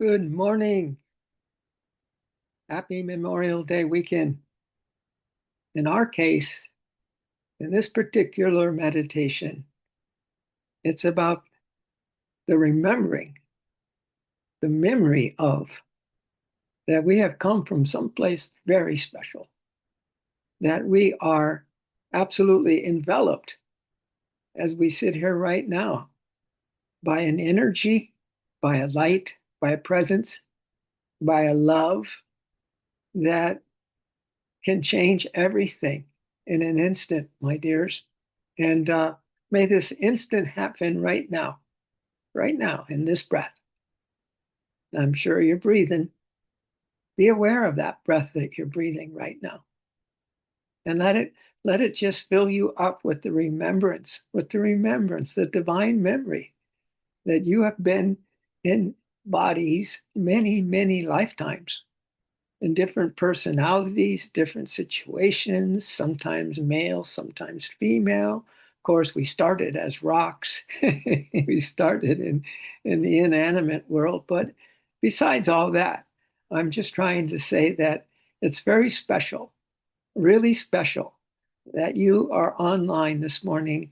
Good morning. Happy Memorial Day weekend. In our case, in this particular meditation, it's about the remembering, the memory of that we have come from someplace very special, that we are absolutely enveloped as we sit here right now by an energy, by a light, by a presence, by a love that can change everything in an instant, my dears. And may this instant happen right now, in this breath. I'm sure you're breathing. Be aware of that breath that you're breathing right now. And let it just fill you up with the remembrance, the divine memory that you have been in bodies many, many lifetimes, in different personalities, different situations, sometimes male, sometimes female. Of course, we started as rocks. We started in the inanimate world. But besides all that, I'm just trying to say that it's very special, really special, that you are online this morning.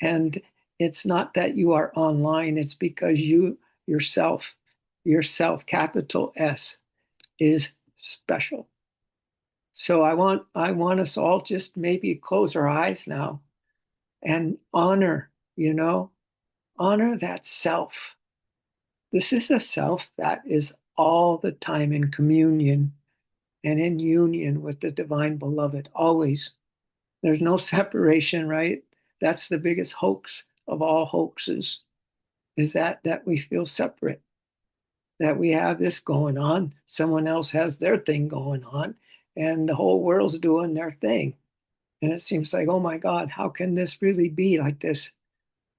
And it's not that you are online, it's because you yourself, capital S, is special. So I want us all just maybe close our eyes now and honor, honor that self. This is a self that is all the time in communion and in union with the divine beloved, always. There's no separation, right? That's the biggest hoax of all hoaxes, is that we feel separate, that we have this going on, someone else has their thing going on, and the whole world's doing their thing. And it seems like, oh my God, how can this really be like this?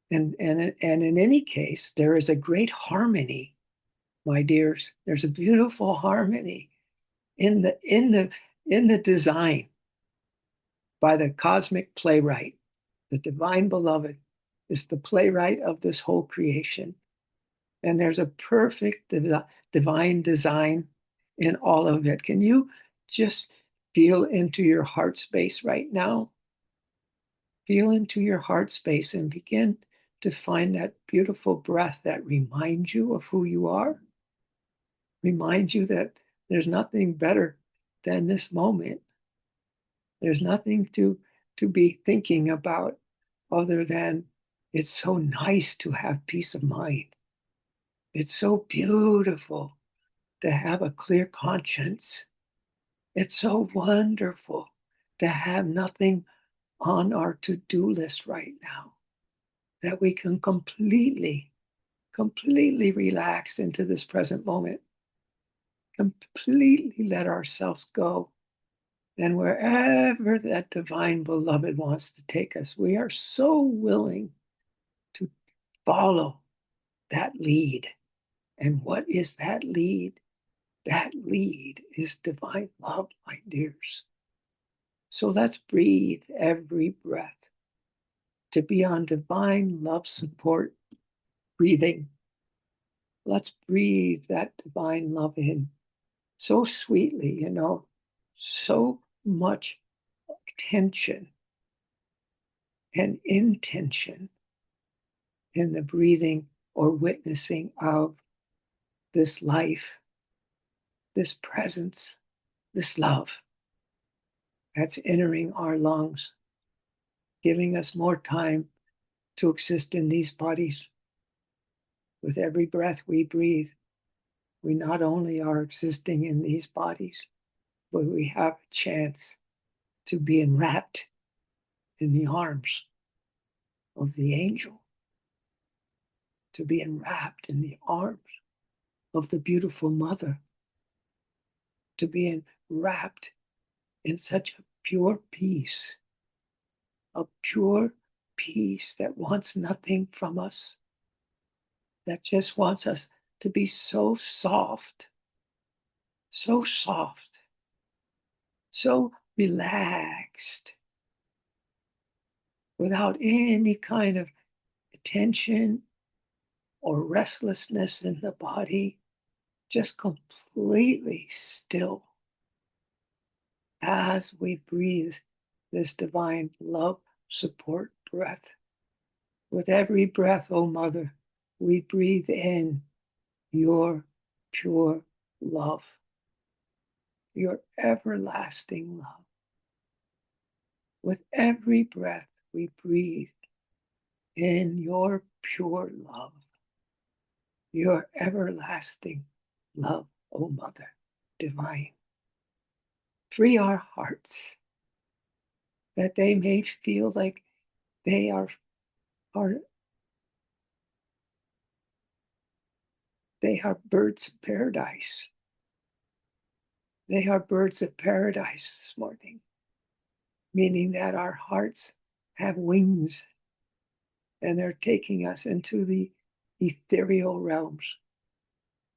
And in any case, there is a great harmony, my dears. There's a beautiful harmony in the design by the cosmic playwright. The divine beloved is the playwright of this whole creation. And there's a perfect divine design in all of it. Can you just feel into your heart space right now? Feel into your heart space and begin to find that beautiful breath that reminds you of who you are, reminds you that there's nothing better than this moment. There's nothing to be thinking about other than it's so nice to have peace of mind. It's so beautiful to have a clear conscience. It's so wonderful to have nothing on our to-do list right now, that we can completely relax into this present moment, completely let ourselves go. And wherever that divine beloved wants to take us, we are so willing to follow that lead. And what is that lead? That lead is divine love, my dears. So let's breathe every breath to be on divine love support breathing. Let's breathe that divine love in so sweetly, so much tension and intention in the breathing or witnessing of this life, this presence, this love that's entering our lungs, giving us more time to exist in these bodies. With every breath we breathe, we not only are existing in these bodies, but we have a chance to be enwrapped in the arms of the angel, to be enwrapped in the arms of the beautiful mother, to be enwrapped in such a a pure peace that wants nothing from us, that just wants us to be so soft, so relaxed, without any kind of tension or restlessness in the body, just completely still as we breathe this divine love support breath. With every breath, O Mother, we breathe in your pure love, your everlasting love. With every breath, we breathe in your pure love, your everlasting love, O Mother divine. Free our hearts that they may feel like they are they are birds of paradise. They are birds of paradise this morning, meaning that our hearts have wings and they're taking us into the ethereal realms,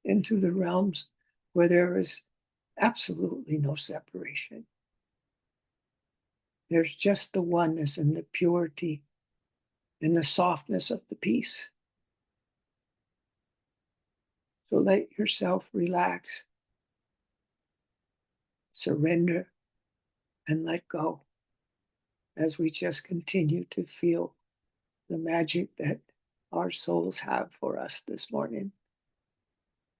into the realms where there is absolutely no separation. There's just the oneness and the purity and the softness of the peace. So let yourself relax, surrender, and let go as we just continue to feel the magic that our souls have for us this morning.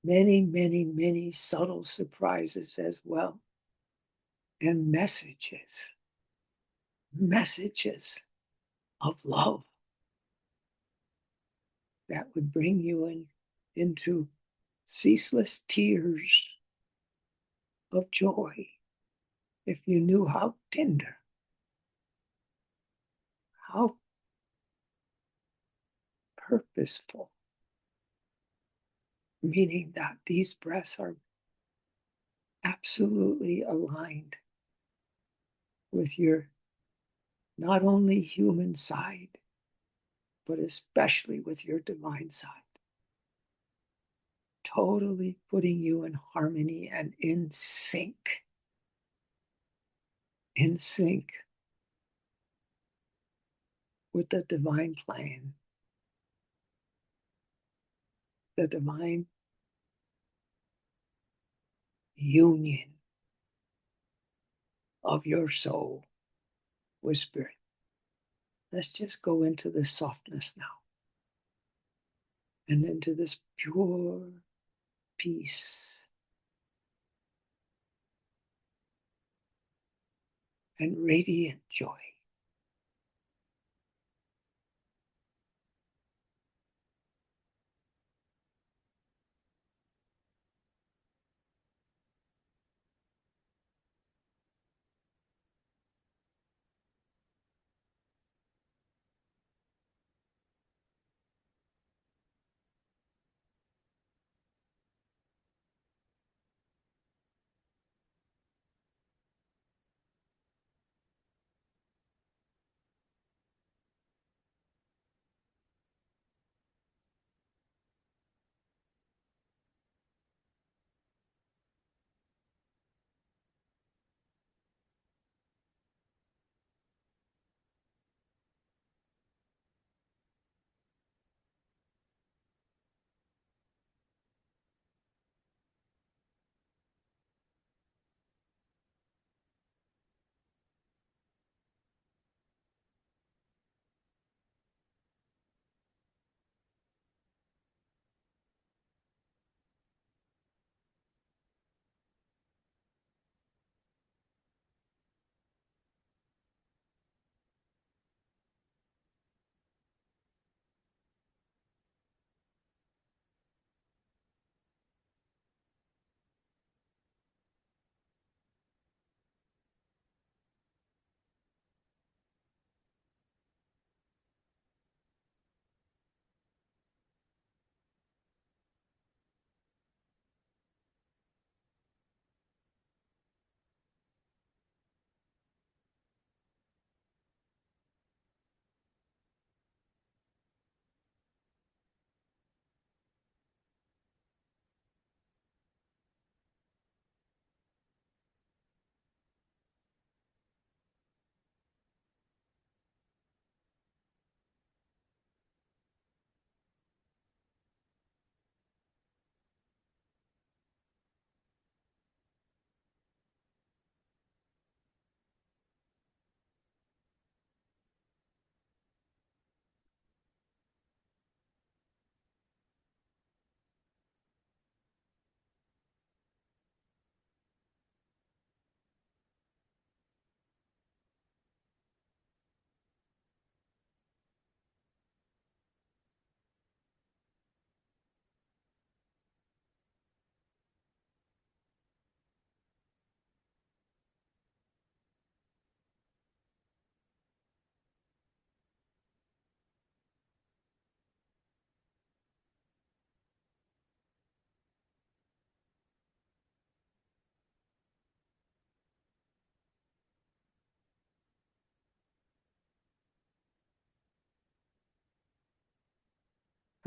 Many, many, many subtle surprises as well, and messages of love that would bring you into ceaseless tears of joy if you knew how tender, how purposeful, meaning that these breaths are absolutely aligned with your not only human side, but especially with your divine side, totally putting you in harmony and in sync with the divine plan, the divine union of your soul with spirit. Let's just go into this softness now and into this pure peace and radiant joy.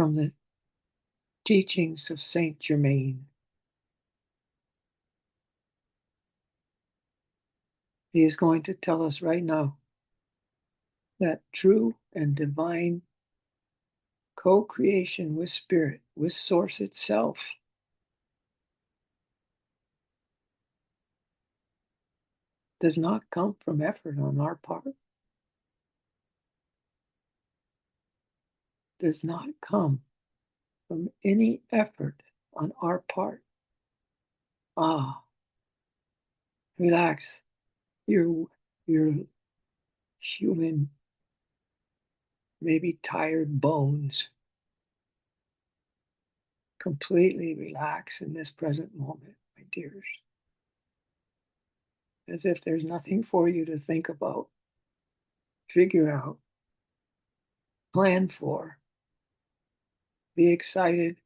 from the teachings of Saint Germain. He is going to tell us right now that true and divine co-creation with Spirit, with Source itself, does not come from effort on our part, does not come from any effort on our part. Ah, relax your human, maybe tired bones. Completely relax in this present moment, my dears, as if there's nothing for you to think about, figure out, plan for, be excited,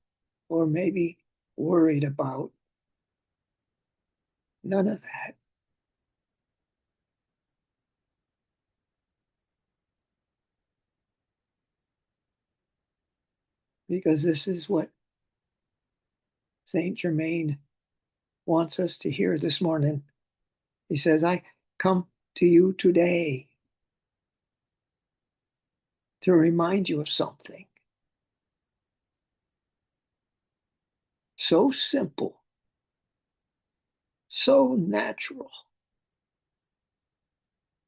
or maybe worried about. None of that. Because this is what Saint Germain wants us to hear this morning. He says, I come to you today to remind you of something so simple, so natural,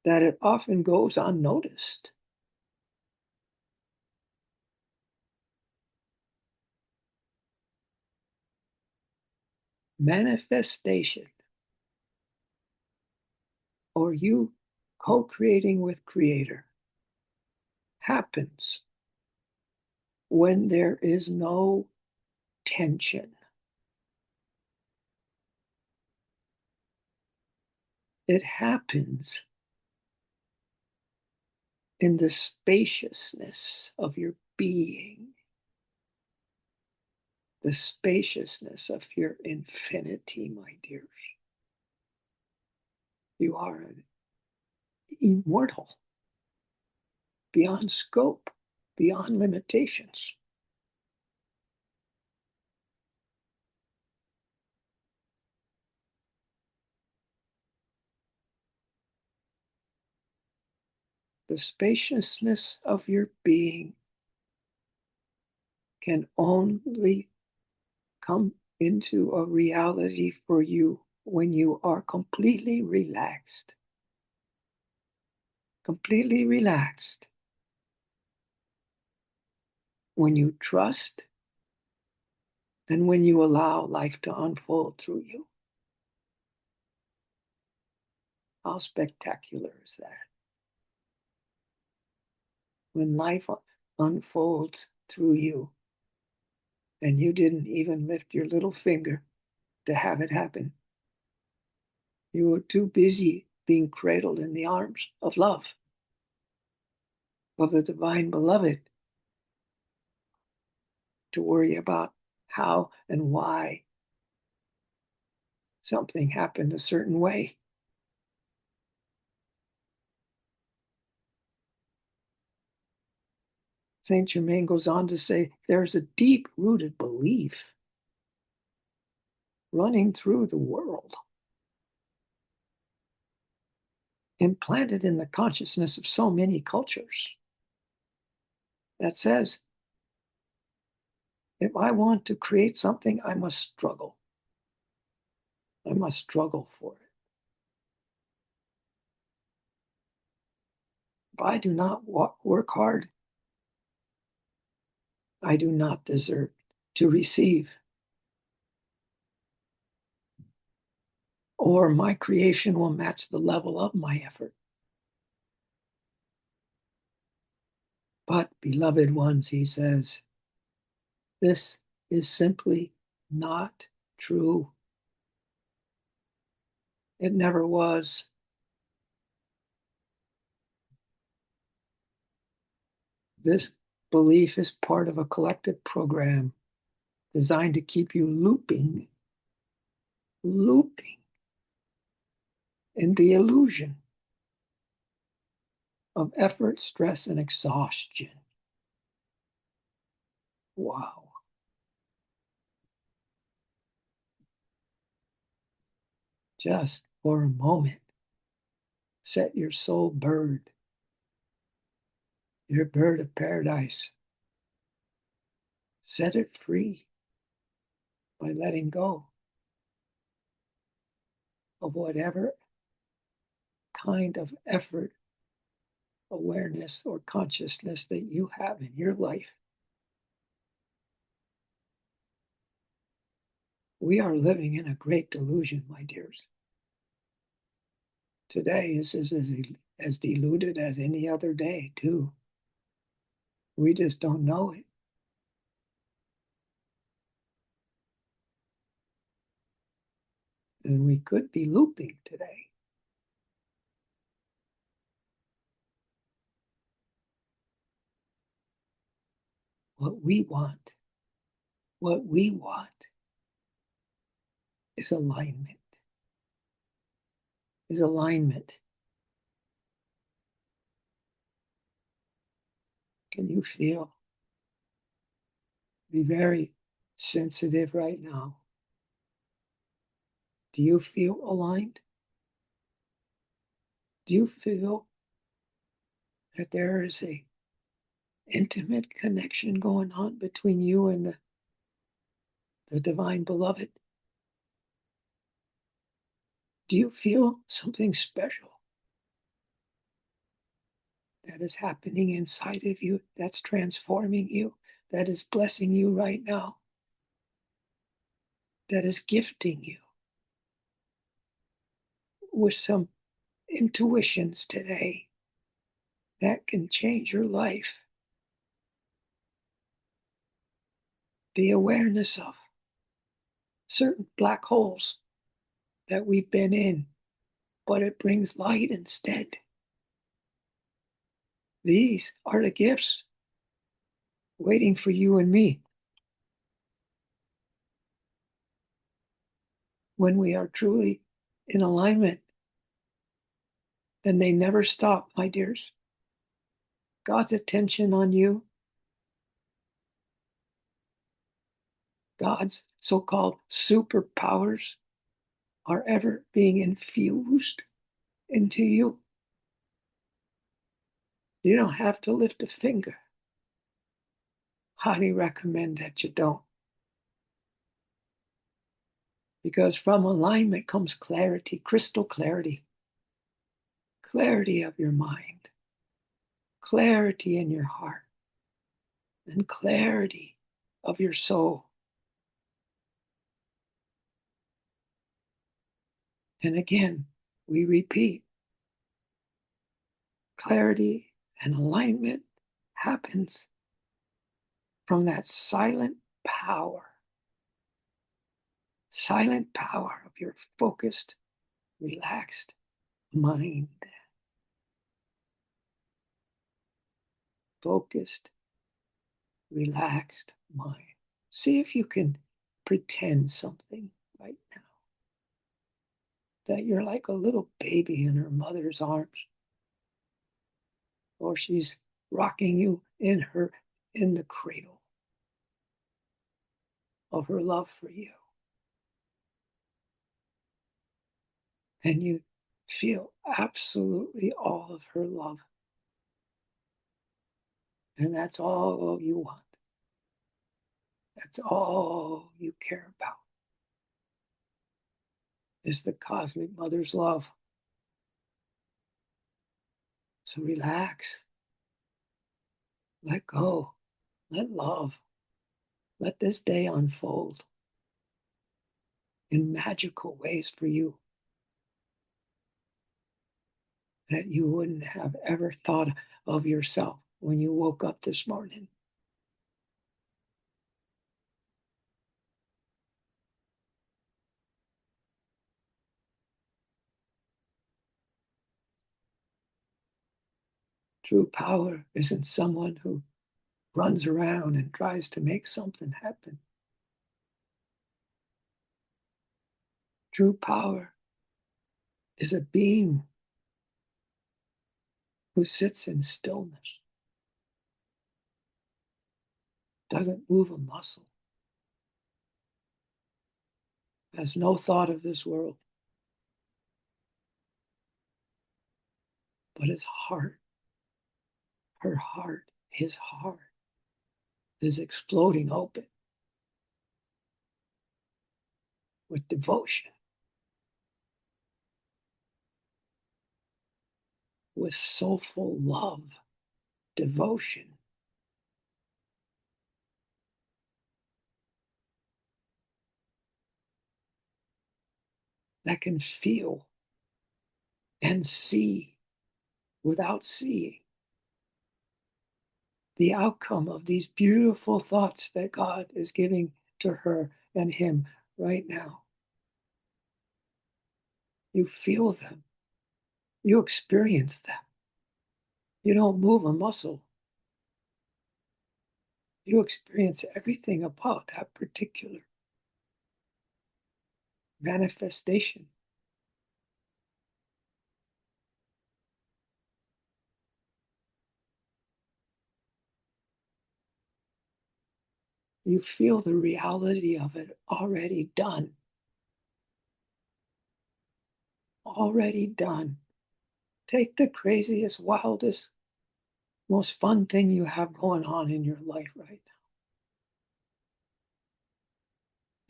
that it often goes unnoticed. Manifestation, or you co-creating with Creator, happens when there is no tension. It happens in the spaciousness of your being, the spaciousness of your infinity, my dears. You are immortal, beyond scope, beyond limitations. The spaciousness of your being can only come into a reality for you when you are completely relaxed. Completely relaxed. When you trust and when you allow life to unfold through you. How spectacular is that? When life unfolds through you and you didn't even lift your little finger to have it happen. You were too busy being cradled in the arms of love, of the divine beloved, to worry about how and why something happened a certain way. Saint Germain goes on to say there's a deep-rooted belief running through the world, implanted in the consciousness of so many cultures, that says, if I want to create something, I must struggle. I must struggle for it. If I do not work hard, I do not deserve to receive. Or my creation will match the level of my effort. But, beloved ones, he says, this is simply not true. It never was. This belief is part of a collective program designed to keep you looping in the illusion of effort, stress, and exhaustion. Wow. Just for a moment, set your soul bird, your bird of paradise. Set it free by letting go of whatever kind of effort, awareness, or consciousness that you have in your life. We are living in a great delusion, my dears. Today is as deluded as any other day, too. We just don't know it. And we could be looping today. What we want, what we want is alignment, is alignment. Can you feel? Be very sensitive right now. Do you feel aligned? Do you feel that there is a intimate connection going on between you and the divine beloved? Do you feel something special that is happening inside of you, that's transforming you, that is blessing you right now, that is gifting you with some intuitions today that can change your life? The awareness of certain black holes that we've been in, but it brings light instead. These are the gifts waiting for you and me when we are truly in alignment. And they never stop, my dears. God's attention on you, God's so-called superpowers are ever being infused into you. You don't have to lift a finger. Highly recommend that you don't. Because from alignment comes clarity, crystal clarity, clarity of your mind, clarity in your heart, and clarity of your soul. And again, we repeat, clarity and alignment happens from that silent power of your focused, relaxed mind. Focused, relaxed mind. See if you can pretend something right now. That you're like a little baby in her mother's arms. Or she's rocking you in the cradle of her love for you. And you feel absolutely all of her love. And that's all you want. That's all you care about is the cosmic mother's love. So relax, let go, let love, let this day unfold in magical ways for you that you wouldn't have ever thought of yourself when you woke up this morning. True power isn't someone who runs around and tries to make something happen. True power is a being who sits in stillness, doesn't move a muscle, has no thought of this world, but his heart, her heart, his heart is exploding open with devotion, with soulful love, devotion. That can feel and see without seeing the outcome of these beautiful thoughts that God is giving to her and him right now. You feel them, you experience them. You don't move a muscle. You experience everything about that particular manifestation. You feel the reality of it already done. Already done. Take the craziest, wildest, most fun thing you have going on in your life right now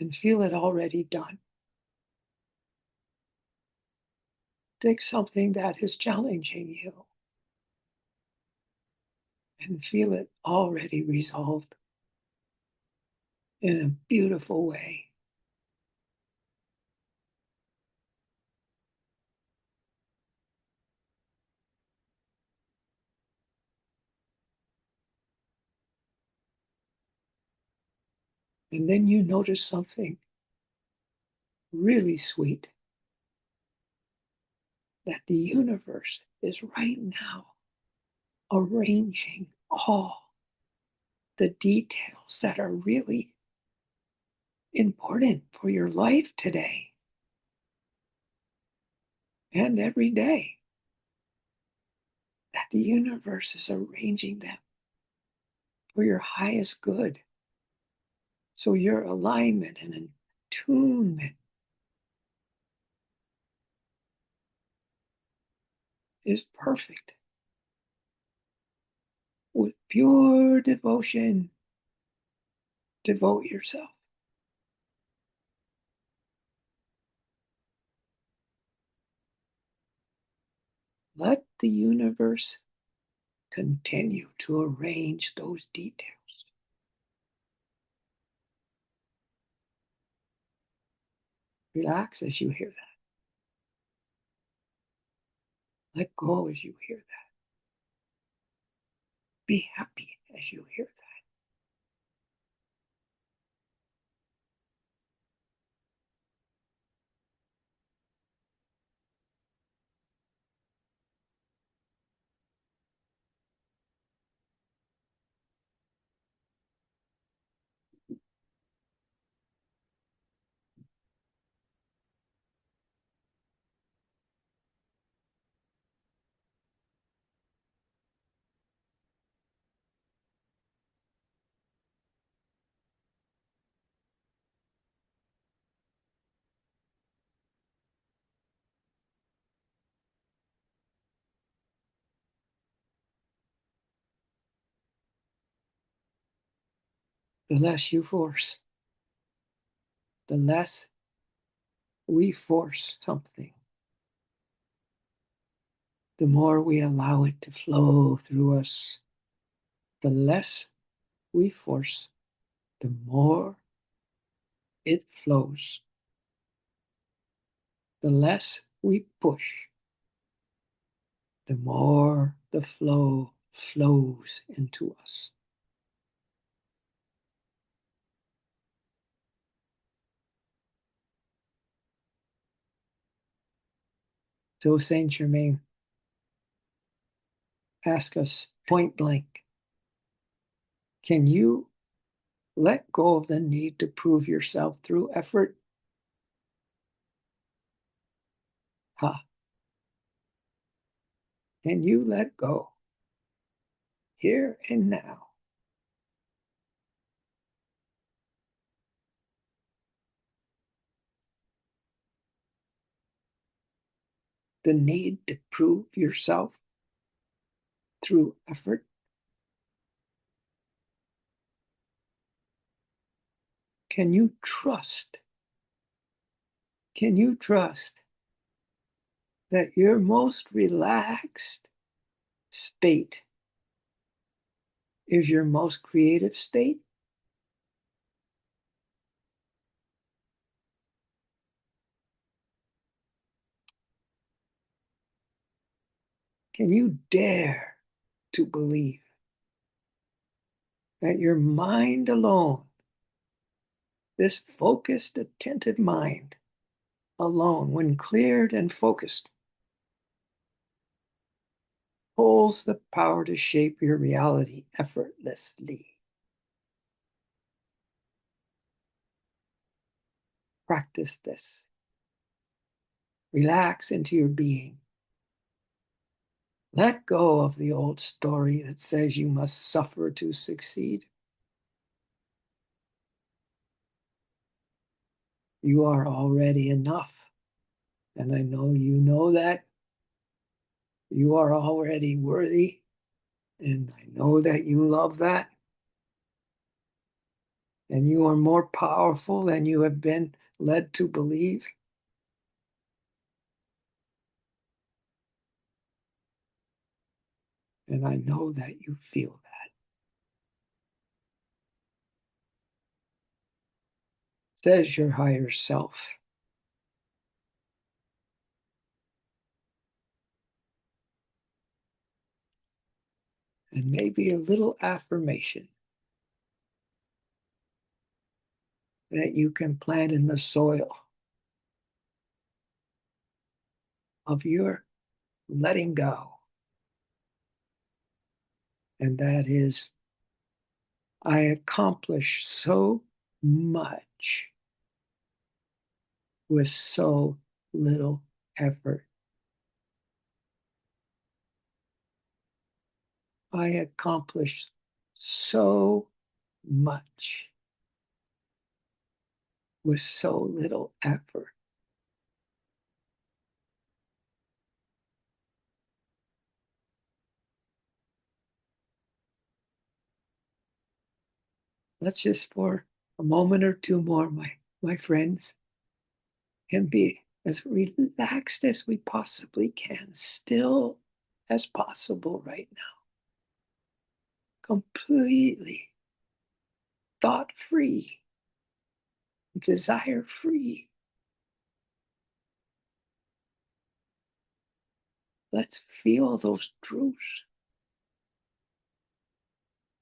and feel it already done. Take something that is challenging you and feel it already resolved in a beautiful way. And then you notice something really sweet, that the universe is right now arranging all the details that are really important for your life today and every day. That the universe is arranging them for your highest good. So your alignment and attunement is perfect. With pure devotion, devote yourself. Let the universe continue to arrange those details. Relax as you hear that. Let go as you hear that. Be happy as you hear that. The less you force, the less we force something, the more we allow it to flow through us. The less we force, the more it flows. The less we push, the more the flow flows into us. So Saint Germain asked us point blank, can you let go of the need to prove yourself through effort? Ha. Can you let go here and now the need to prove yourself through effort? Can you trust? Can you trust that your most relaxed state is your most creative state? Can you dare to believe that your mind alone, this focused, attentive mind alone, when cleared and focused, holds the power to shape your reality effortlessly? Practice this. Relax into your being. Let go of the old story that says you must suffer to succeed. You are already enough. And I know you know that. You are already worthy. And I know that you love that. And you are more powerful than you have been led to believe. And I know that you feel that. Says your higher self. And maybe a little affirmation that you can plant in the soil of your letting go. And that is, I accomplish so much with so little effort. I accomplish so much with so little effort. Let's just for a moment or two more, my friends, can be as relaxed as we possibly can, still as possible right now, completely thought free, desire free. Let's feel those truths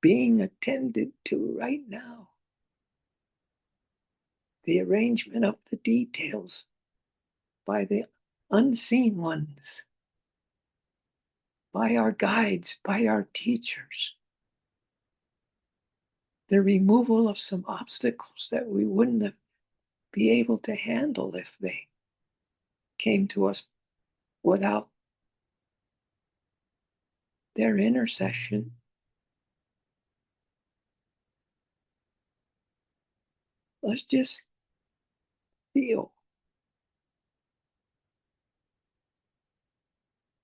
being attended to right now. The arrangement of the details by the unseen ones, by our guides, by our teachers. The removal of some obstacles that we wouldn't have be able to handle if they came to us without their intercession. Let's just feel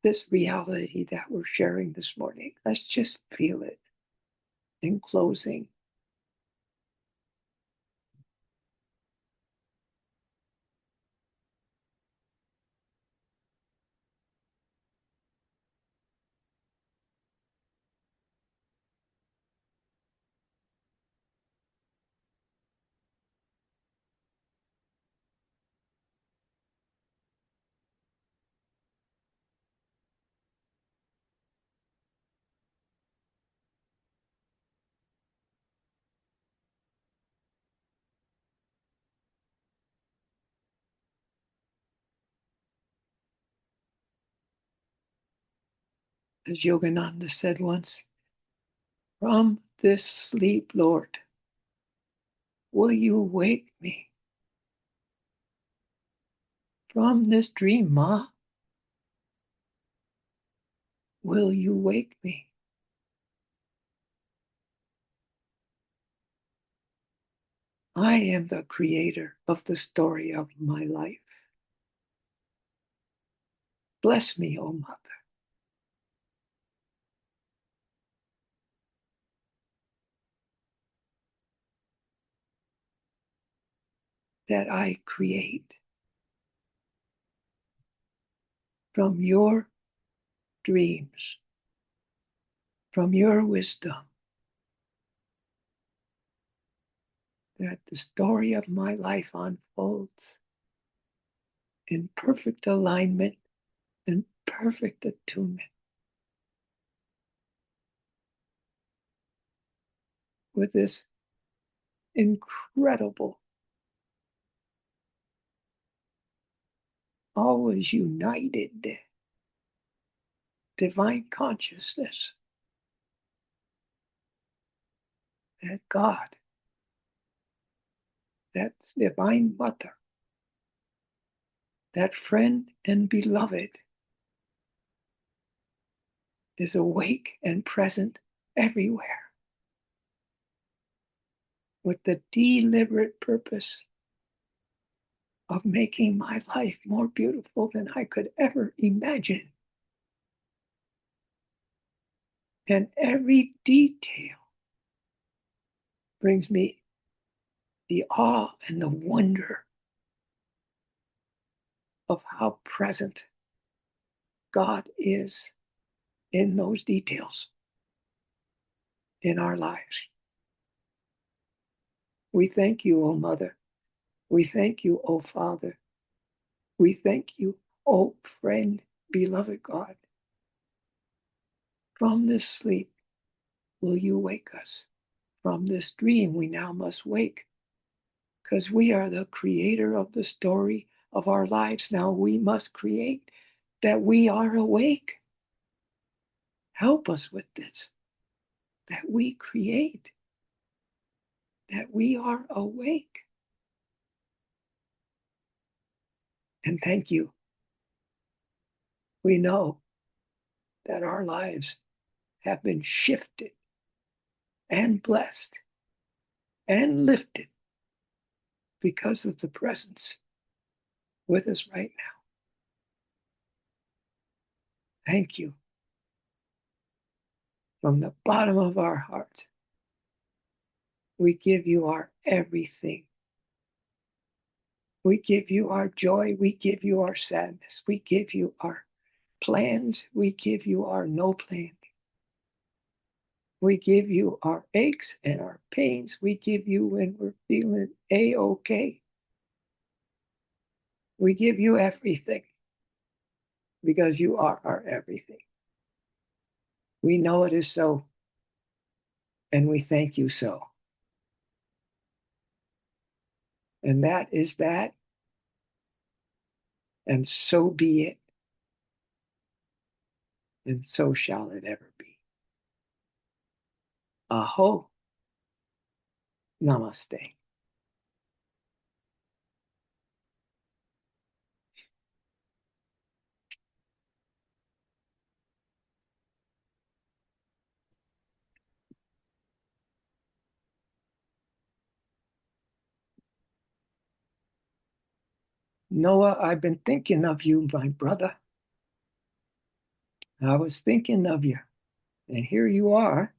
this reality that we're sharing this morning. Let's just feel it. In closing, as Yogananda said once, from this sleep, Lord, will you wake me? From this dream, Ma, will you wake me? I am the creator of the story of my life. Bless me, O Mother, that I create from your dreams, from your wisdom, that the story of my life unfolds in perfect alignment and perfect attunement with this incredible, always united divine consciousness that God, that divine mother, that friend and beloved is awake and present everywhere with the deliberate purpose of making my life more beautiful than I could ever imagine. And every detail brings me the awe and the wonder of how present God is in those details in our lives. We thank you, O Mother. We thank you, O Father. We thank you, O friend, beloved God. From this sleep will you wake us. From this dream we now must wake, because we are the creator of the story of our lives. Now we must create that we are awake. Help us with this, that we create, that we are awake. And thank you. We know that our lives have been shifted and blessed and lifted because of the presence with us right now. Thank you. From the bottom of our hearts, we give you our everything. We give you our joy. We give you our sadness. We give you our plans. We give you our no plan. We give you our aches and our pains. We give you when we're feeling A-OK. We give you everything because you are our everything. We know it is so, and we thank you so. And that is that, and so be it, and so shall it ever be. Aho, namaste. Noah, I've been thinking of you, my brother. I was thinking of you, and here you are.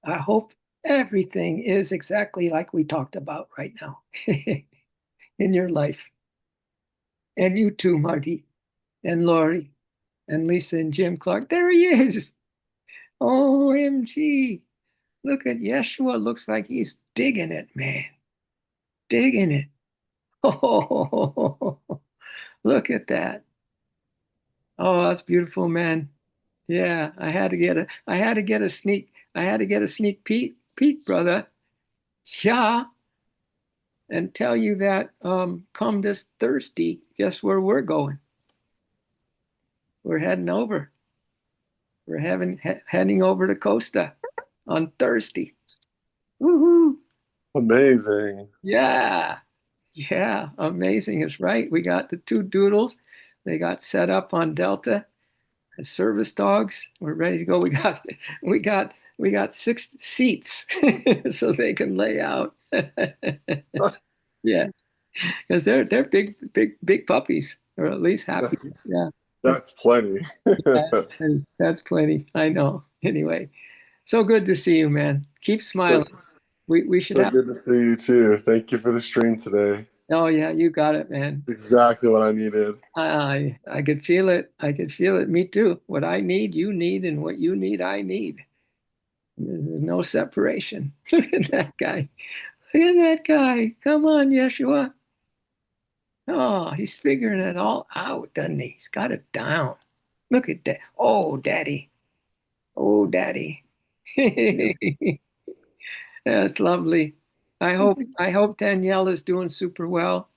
I hope everything is exactly like we talked about right now in your life. And you too, Marty, and Lori, and Lisa, and Jim Clark. There he is. OMG. Look at Yeshua. Looks like he's digging it, man. Digging it. Oh, look at that. Oh, that's beautiful, man. Yeah, I had to get a sneak peek, brother. Yeah, and tell you that come this Thursday, guess where we're going? We're heading over. Heading over to Costa on Thursday. Woohoo! Amazing. Yeah, yeah, amazing is right. We got the two doodles. They got set up on Delta as service dogs. We're ready to go. We got 6 seats so they can lay out. Yeah, because they're big puppies, or at least happy. That's Yeah. That's plenty. That's plenty. I know. Anyway, so good to see you, man. Keep So, smiling. We should so have. good to see you too. Thank you for the stream today. Oh yeah, you got it, man. Exactly what I needed. I could feel it. I could feel it. Me too. What I need, you need, and what you need, I need. There's no separation. Look at that guy. Look at that guy. Come on, Yeshua. Oh, he's figuring it all out, doesn't he? He's got it down. Look at that. Oh, daddy. Oh, daddy. That's lovely. I hope Danielle is doing super well.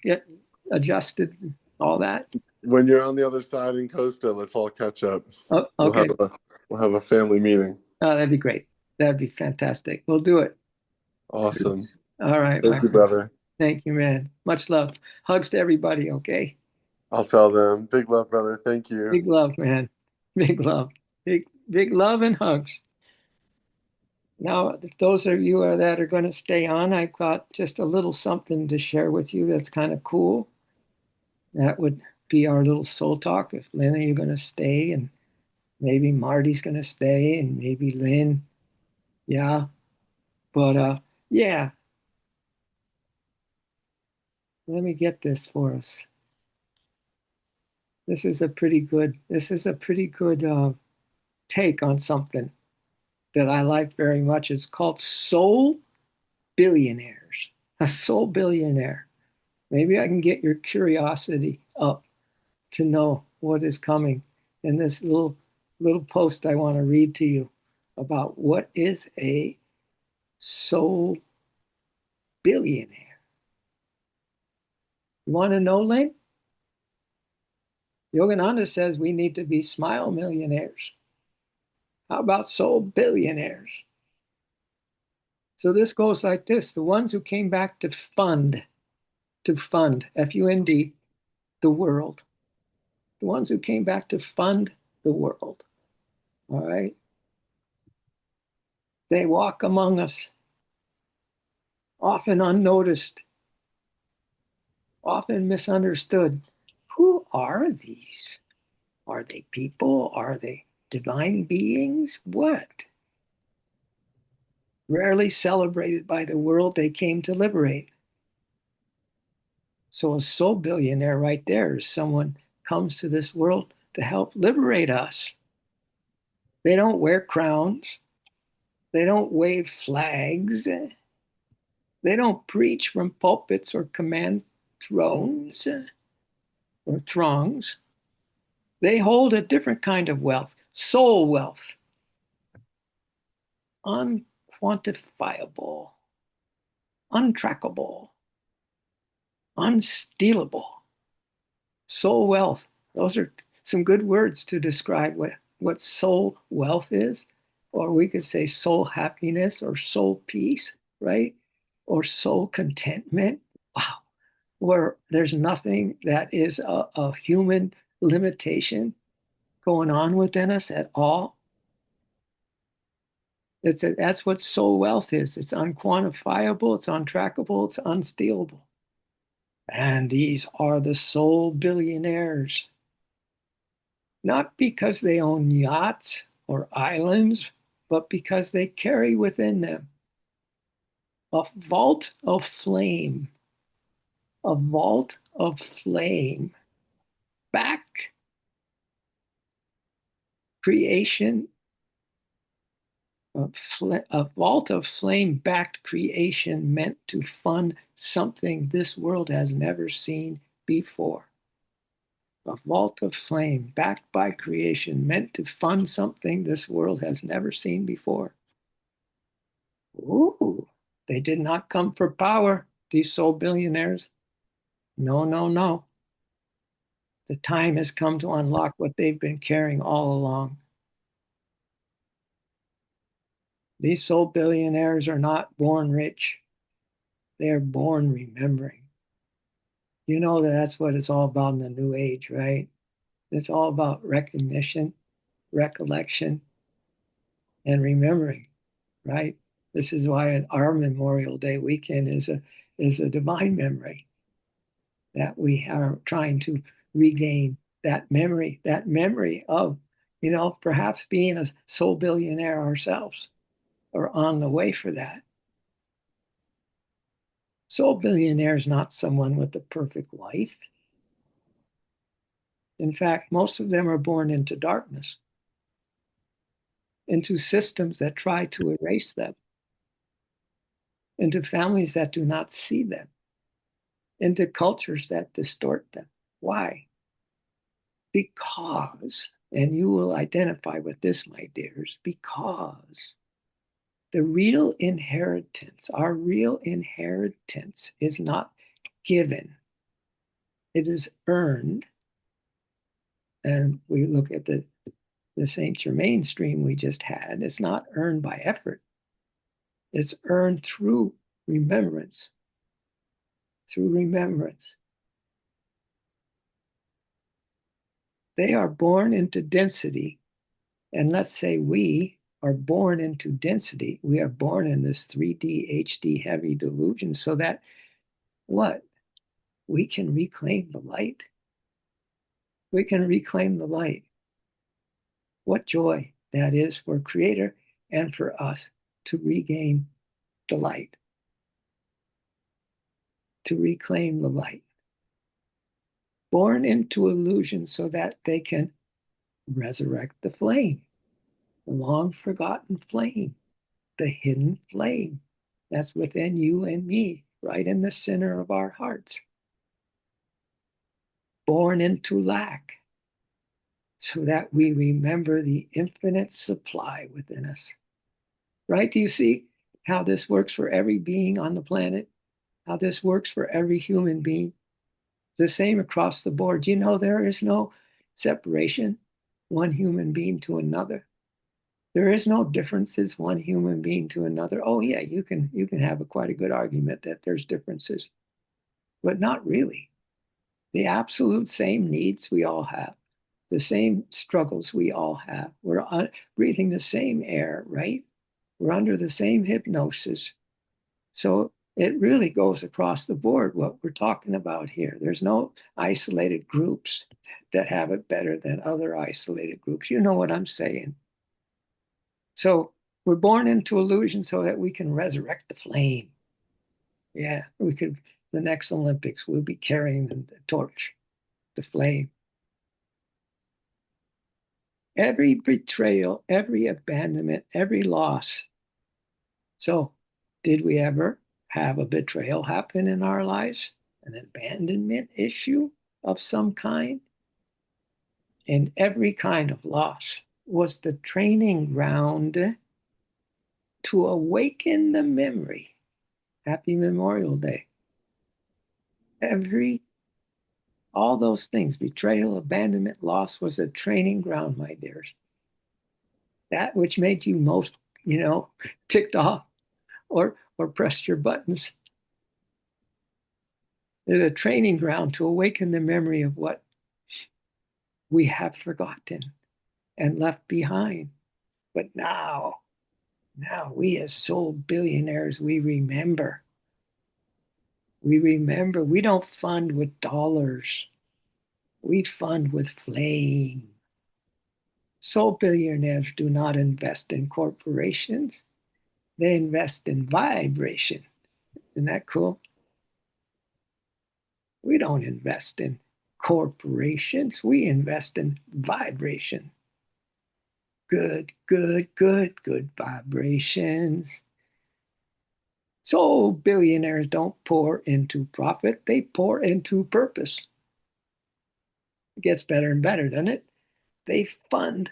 Get adjusted, all that. When you're on the other side in Costa, let's all catch up. Oh, We'll have okay. a we'll have a family meeting. Oh, that'd be great. That'd be fantastic. We'll do it. Awesome. All right, my Thank you, friend. brother. Thank you, man. Much love. Hugs to everybody, okay? I'll tell them. Big love, brother. Thank you. Big love, man. Big love. Big love and hugs. Now, if those of you that are going to stay on, I've got just a little something to share with you that's kind of cool. That would be our little soul talk. If Lynn, you're going to stay, and maybe Marty's going to stay, and maybe Lynn. Yeah. But yeah, let me get this for us. This is a pretty good take on something that I like very much. It's called Soul Billionaires. A soul billionaire. Maybe I can get your curiosity up to know what is coming in this little post I want to read to you about what is a soul billionaire. You want to know, Lynn? Yogananda says we need to be smile millionaires. How about soul billionaires? So this goes like this: the ones who came back to fund, F-U-N-D, the world. The ones who came back to fund the world. All right. They walk among us, often unnoticed, often misunderstood. Who are these? Are they people? Are they divine beings? What? Rarely celebrated by the world they came to liberate. So a soul billionaire right there is someone comes to this world to help liberate us. They don't wear crowns. They don't wave flags. They don't preach from pulpits or command thrones or throngs. They hold a different kind of wealth, soul wealth, unquantifiable, untrackable, unstealable. Soul wealth. Those are some good words to describe what soul wealth is. Or we could say soul happiness or soul peace, right? Or soul contentment. Wow. Where there's nothing that is a human limitation going on within us at all. That's what soul wealth is. It's unquantifiable, it's untrackable, it's unstealable. And these are the soul billionaires, not because they own yachts or islands, but because they carry within them a vault of flame, a vault of flame, backed creation, a vault of flame backed creation meant to fund something this world has never seen before. A vault of flame backed by creation meant to fund something this world has never seen before. Ooh, they did not come for power, these soul billionaires. No, no, no. The time has come to unlock what they've been carrying all along. These soul billionaires are not born rich, they are born remembering. You know that that's what it's all about in the new age, right? It's all about recognition, recollection, and remembering, right? This is why our Memorial Day weekend is a divine memory that we are trying to regain that memory of, perhaps being a soul billionaire ourselves or on the way for that. Soul billionaire is not someone with a perfect life. In fact, most of them are born into darkness, into systems that try to erase them, into families that do not see them, into cultures that distort them. Why? Because, and you will identify with this, my dears, because the real inheritance, our real inheritance is not given, it is earned. And we look at the Saint Germain stream we just had, it's not earned by effort. It's earned through remembrance. Through remembrance. They are born into density. And let's say we are born into density. We are born in this 3D, HD heavy delusion so that what? We can reclaim the light. We can reclaim the light. What joy that is for Creator and for us to regain the light, to reclaim the light. Born into illusion so that they can resurrect the flame, the long forgotten flame, the hidden flame that's within you and me, right in the center of our hearts. Born into lack so that we remember the infinite supply within us. Right? Do you see how this works for every being on the planet? How this works for every human being? The same across the board. You know, there is no separation, one human being to another. There is no differences, one human being to another. Oh yeah, you can have quite a good argument that there's differences, but not really. The absolute same needs we all have, the same struggles we all have. We're breathing the same air, right? We're under the same hypnosis. So it really goes across the board what we're talking about here. There's no isolated groups that have it better than other isolated groups. You know what I'm saying. So we're born into illusion so that we can resurrect the flame. Yeah, the next Olympics, we'll be carrying the torch, the flame. Every betrayal, every abandonment, every loss. So did we ever have a betrayal happen in our lives? An abandonment issue of some kind? And every kind of loss was the training ground to awaken the memory. Happy Memorial Day. All those things, betrayal, abandonment, loss, was a training ground, my dears. That which made you most, ticked off or pressed your buttons. It's a training ground to awaken the memory of what we have forgotten and left behind. But now we as soul billionaires, we remember. We remember. We don't fund with dollars. We fund with flame. Soul billionaires do not invest in corporations. They invest in vibration. Isn't that cool? We don't invest in corporations. We invest in vibration. Good vibrations. So billionaires don't pour into profit, they pour into purpose. It gets better and better, doesn't it? They fund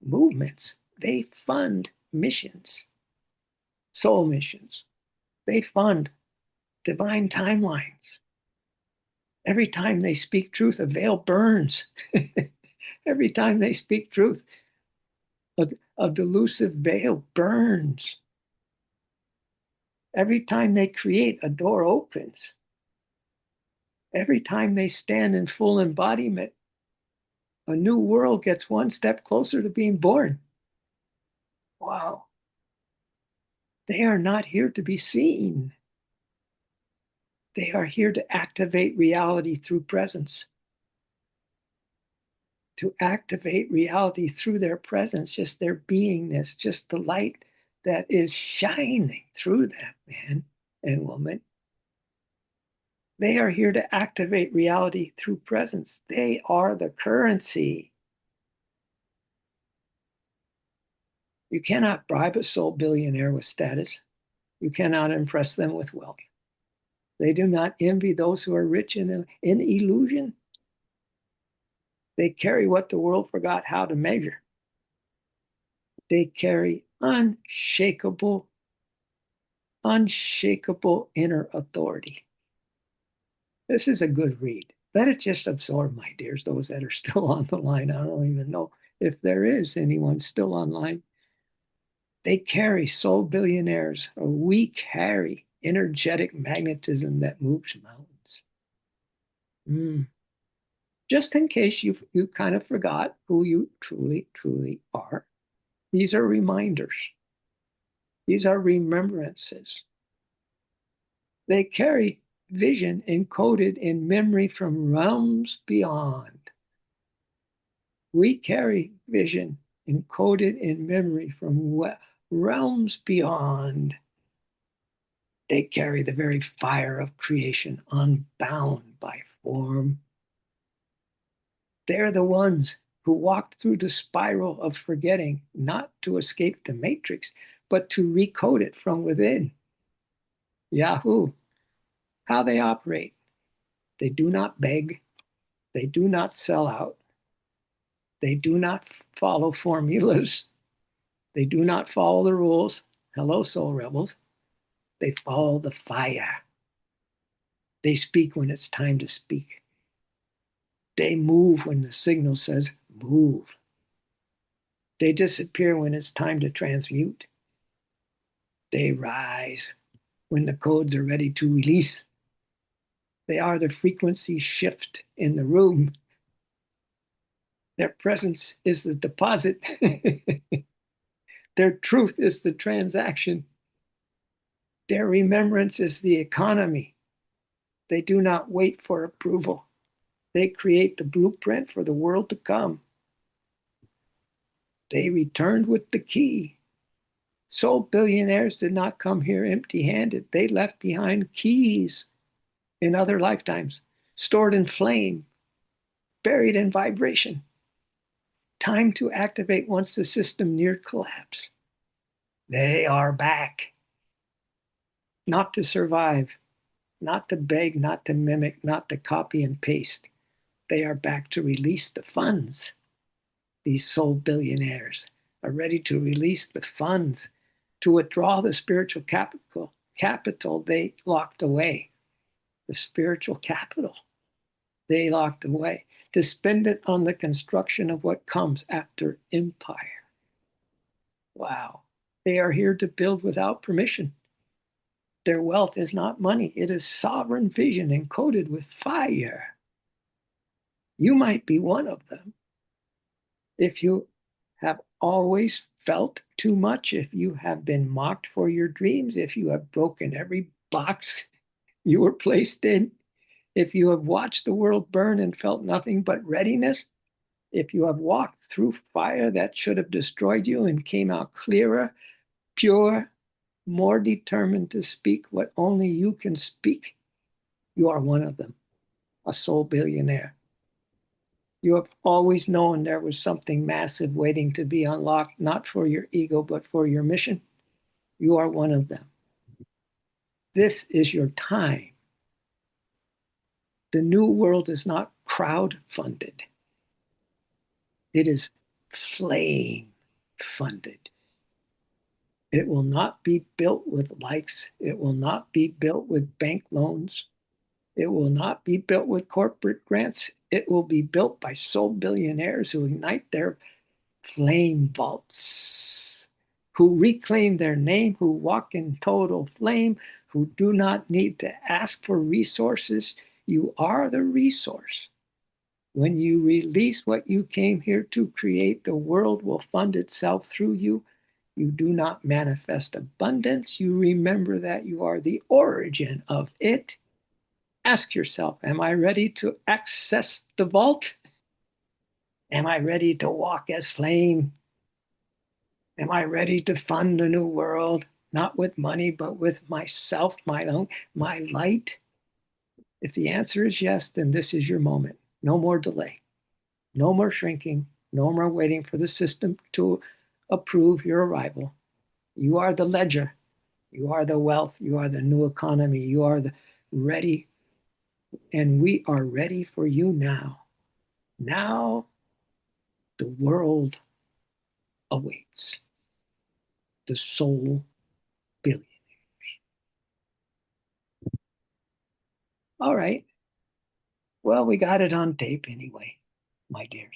movements, they fund missions, soul missions. They fund divine timelines. Every time they speak truth, a veil burns. Every time they speak truth, a delusive veil burns. Every time they create, a door opens. Every time they stand in full embodiment, a new world gets one step closer to being born. Wow. They are not here to be seen. They are here to activate reality through presence. to activate reality through their presence, just their beingness, just the light that is shining through that man and woman. They are here to activate reality through presence. They are the currency. You cannot bribe a soul billionaire with status. You cannot impress them with wealth. They do not envy those who are rich in illusion. They carry what the world forgot how to measure. They carry unshakable inner authority. This is a good read. Let it just absorb, my dears, those that are still on the line. I don't even know if there is anyone still online. They carry soul billionaires, or we carry energetic magnetism that moves mountains. Just in case you kind of forgot who you truly are, these are reminders. These are remembrances. They carry vision encoded in memory from realms beyond. We carry vision encoded in memory from realms beyond. They carry the very fire of creation, unbound by form. They're the ones who walked through the spiral of forgetting, not to escape the matrix, but to recode it from within. Yahoo! How they operate. They do not beg. They do not sell out. They do not follow formulas. They do not follow the rules. Hello, soul rebels. They follow the fire. They speak when it's time to speak. They move when the signal says move. They disappear when it's time to transmute. They rise when the codes are ready to release. They are the frequency shift in the room. Their presence is the deposit. Their truth is the transaction. Their remembrance is the economy. They do not wait for approval. They create the blueprint for the world to come. They returned with the key. Soul billionaires did not come here empty-handed. They left behind keys in other lifetimes, stored in flame, buried in vibration. Time to activate once the system neared collapse. They are back. Not to survive, not to beg, not to mimic, not to copy and paste. They are back to release the funds. These soul billionaires are ready to release the funds, to withdraw the spiritual capital they locked away. The spiritual capital they locked away, to spend it on the construction of what comes after empire. Wow. They are here to build without permission. Their wealth is not money, it is sovereign vision encoded with fire. You might be one of them. If you have always felt too much, if you have been mocked for your dreams, if you have broken every box you were placed in, if you have watched the world burn and felt nothing but readiness, if you have walked through fire that should have destroyed you and came out clearer, pure, more determined to speak what only you can speak, you are one of them, a soul billionaire. You have always known there was something massive waiting to be unlocked, not for your ego, but for your mission. You are one of them. This is your time. The new world is not crowd-funded. It is flame-funded. It will not be built with likes. It will not be built with bank loans. It will not be built with corporate grants. It will be built by soul billionaires who ignite their flame vaults, who reclaim their name, who walk in total flame, who do not need to ask for resources. You are the resource. When you release what you came here to create, the world will fund itself through you. You do not manifest abundance. You remember that you are the origin of it. Ask yourself, am I ready to access the vault? Am I ready to walk as flame? Am I ready to fund a new world, not with money, but with myself, my light? If the answer is yes, then this is your moment. No more delay, no more shrinking, no more waiting for the system to approve your arrival. You are the ledger. You are the wealth. You are the new economy. You are the ready, and we are ready for you now. Now the world awaits the soul billion. All right. Well, we got it on tape anyway, my dears.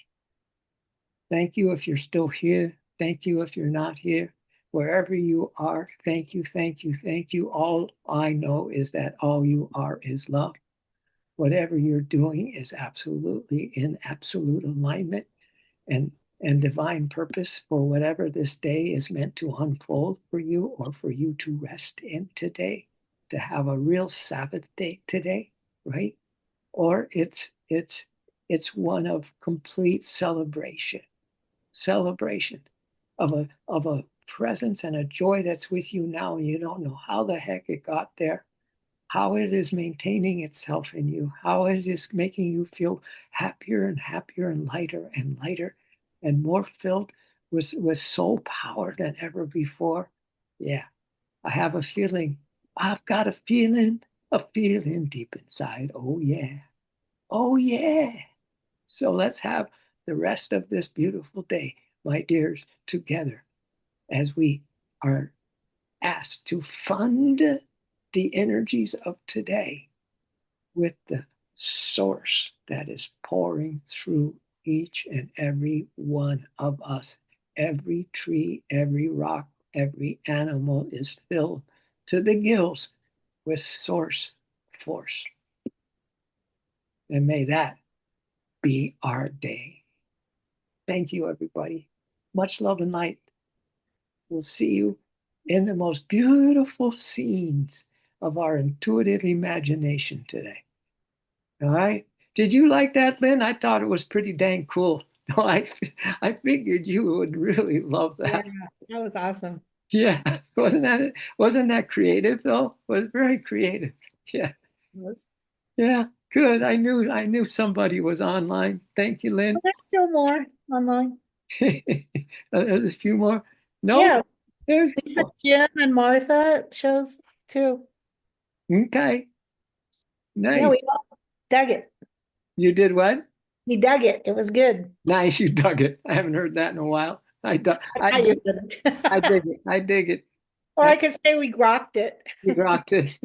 Thank you if you're still here. Thank you if you're not here. Wherever you are, thank you, thank you, thank you. All I know is that all you are is love. Whatever you're doing is absolutely in absolute alignment and divine purpose for whatever this day is meant to unfold for you or for you to rest in today, to have a real Sabbath day today, right? Or it's one of complete celebration of a presence and a joy that's with you now, and you don't know how the heck it got there, how it is maintaining itself in you, how it is making you feel happier and happier and lighter and more filled with soul power than ever before. Yeah, I have a feeling. I've got a feeling deep inside. Oh yeah. Oh yeah. So let's have the rest of this beautiful day, my dears, together as we are asked to fund the energies of today with the source that is pouring through each and every one of us. Every tree, every rock, every animal is filled to the gills with source force. And may that be our day. Thank you, everybody. Much love and light. We'll see you in the most beautiful scenes of our intuitive imagination today. All right. Did you like that, Lynn? I thought it was pretty dang cool. No, I figured you would really love Yeah, that. that was awesome. Yeah. Wasn't that creative though? It was very creative. Yeah. Yes. Yeah. Good. I knew somebody was online. Thank you, Oh, Lynn. there's still more online. There's a few more. No, Yeah, there's Lisa, Jim, and Martha shows too. okay. Yeah, Nice. we all dug it. You did what? We dug it. It was good. Nice. You dug it. I haven't heard that in a while. I thought you did I it. dig it. I dig it. Or I could say we grokked it. You rocked it.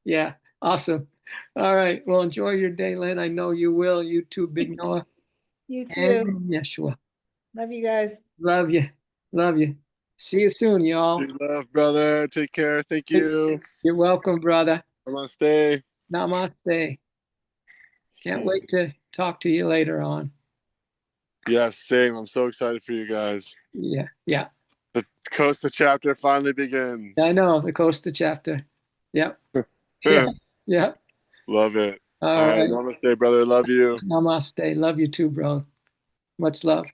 Yeah, awesome. All right. Well, enjoy your day, Lynn. I know you will. You too, Big Noah You and too. Yeshua. Love you guys. Love you. Love you. See you soon, y'all. Big love, brother. Take care. Thank you. You're welcome, brother. Namaste. Namaste. Can't wait to talk to you later on. Yes, same. I'm so excited for you guys. Yeah, yeah. The Costa chapter finally begins. I know the Costa chapter. Yep. Yeah, yeah. Love it. All All right. right. Namaste, brother. Love you. Namaste. Love you too, bro. Much love.